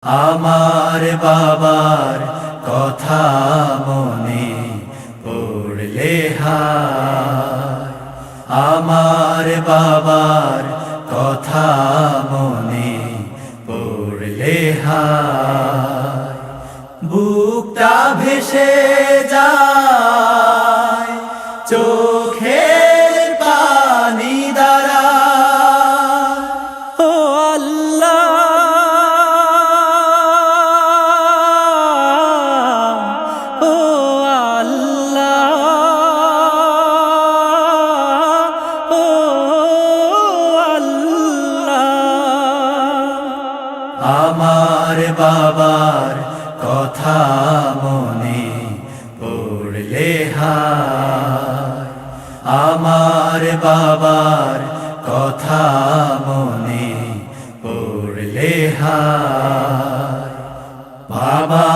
আমার বাবার কথা মনে পড়লে হায়, আমার বাবার কথা মনে পড়লে হায়, বুকটা ভেসে যায় চোখের পানি দ্বারা। ও আল্লাহ, ও আল্লাহ, ও আল্লাহ, আমার বাবার কথা মনে পড়লে হায়, আমার বাবার কথা মনে পড়লে হায়। বাবা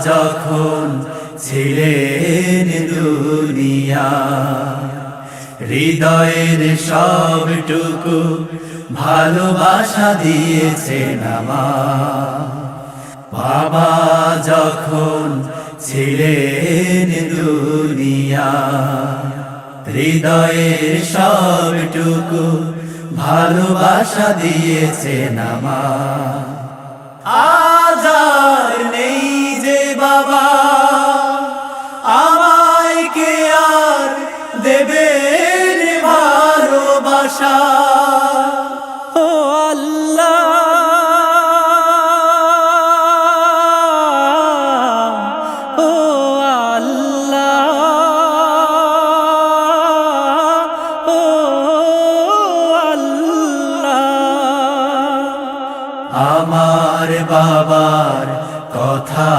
যখন ছিলেন দুনিয়ায়, হৃদয়ের সবটুকু ভালোবাসা দিয়েছেন আমার। বাবা যখন ছিলেন দুনিয়ায়, হৃদয়ের সবটুকু ভালোবাসা দিয়েছেন আমার। আজ আর নেই যে বাবা, আমায় কে আর দেবেন ভালোবাসা। ও আল্লাহ, ও আল্লাহ, ও আল্লাহ, আমার বাবার কথা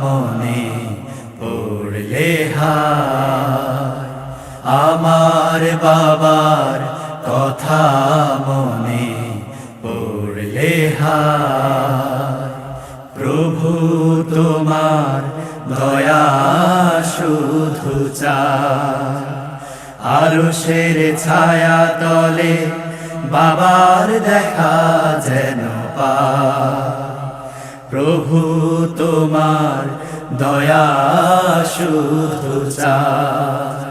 মনে পড়লে হায়, আমার বাবার কথা মনে পড়লে হায়। প্রভু তোমার দয়া শুধু চায়, আরশের ছায়া তলে বাবার দেখা যেন পায়। প্রভু তোমার দয়া শুধু চায়,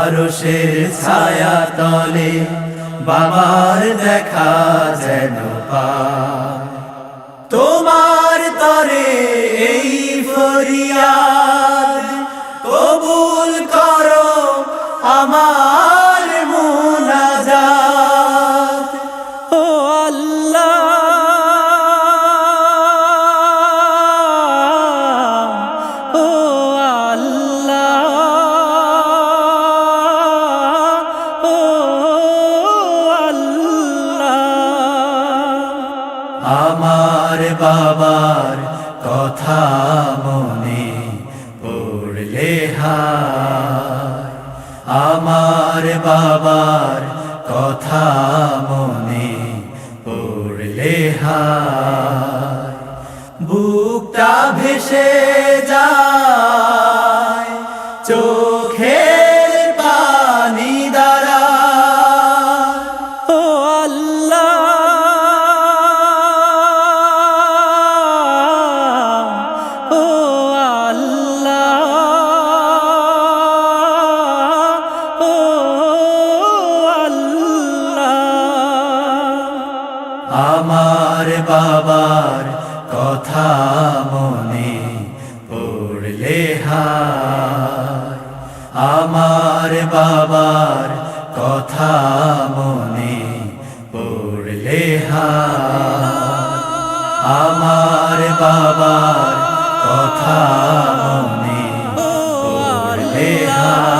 আরশের ছায়া তলে বাবার দেখা যেন পায়। তোমার তরে এই ফরিয়াদ কবুল করো আমার মুনাজাত। ও আল্লাহ, ও আল্লাহ, ও আল্লাহ, আমার বাবার কথা মনে পড়লে হায়, আমার বাবার কথা মনে পড়লে হায়, বুকটা ভেসে যায় চোখের পানি দ্বারা। ও আল্লাহ, ও আল্লাহ, ও আল্লাহ, আমার বাবার কথা মনে পড়লে হায়, আমার বাবার কথা মনে পড়লে হায়, আমার বাবার কথা মনে পড়লে হায়।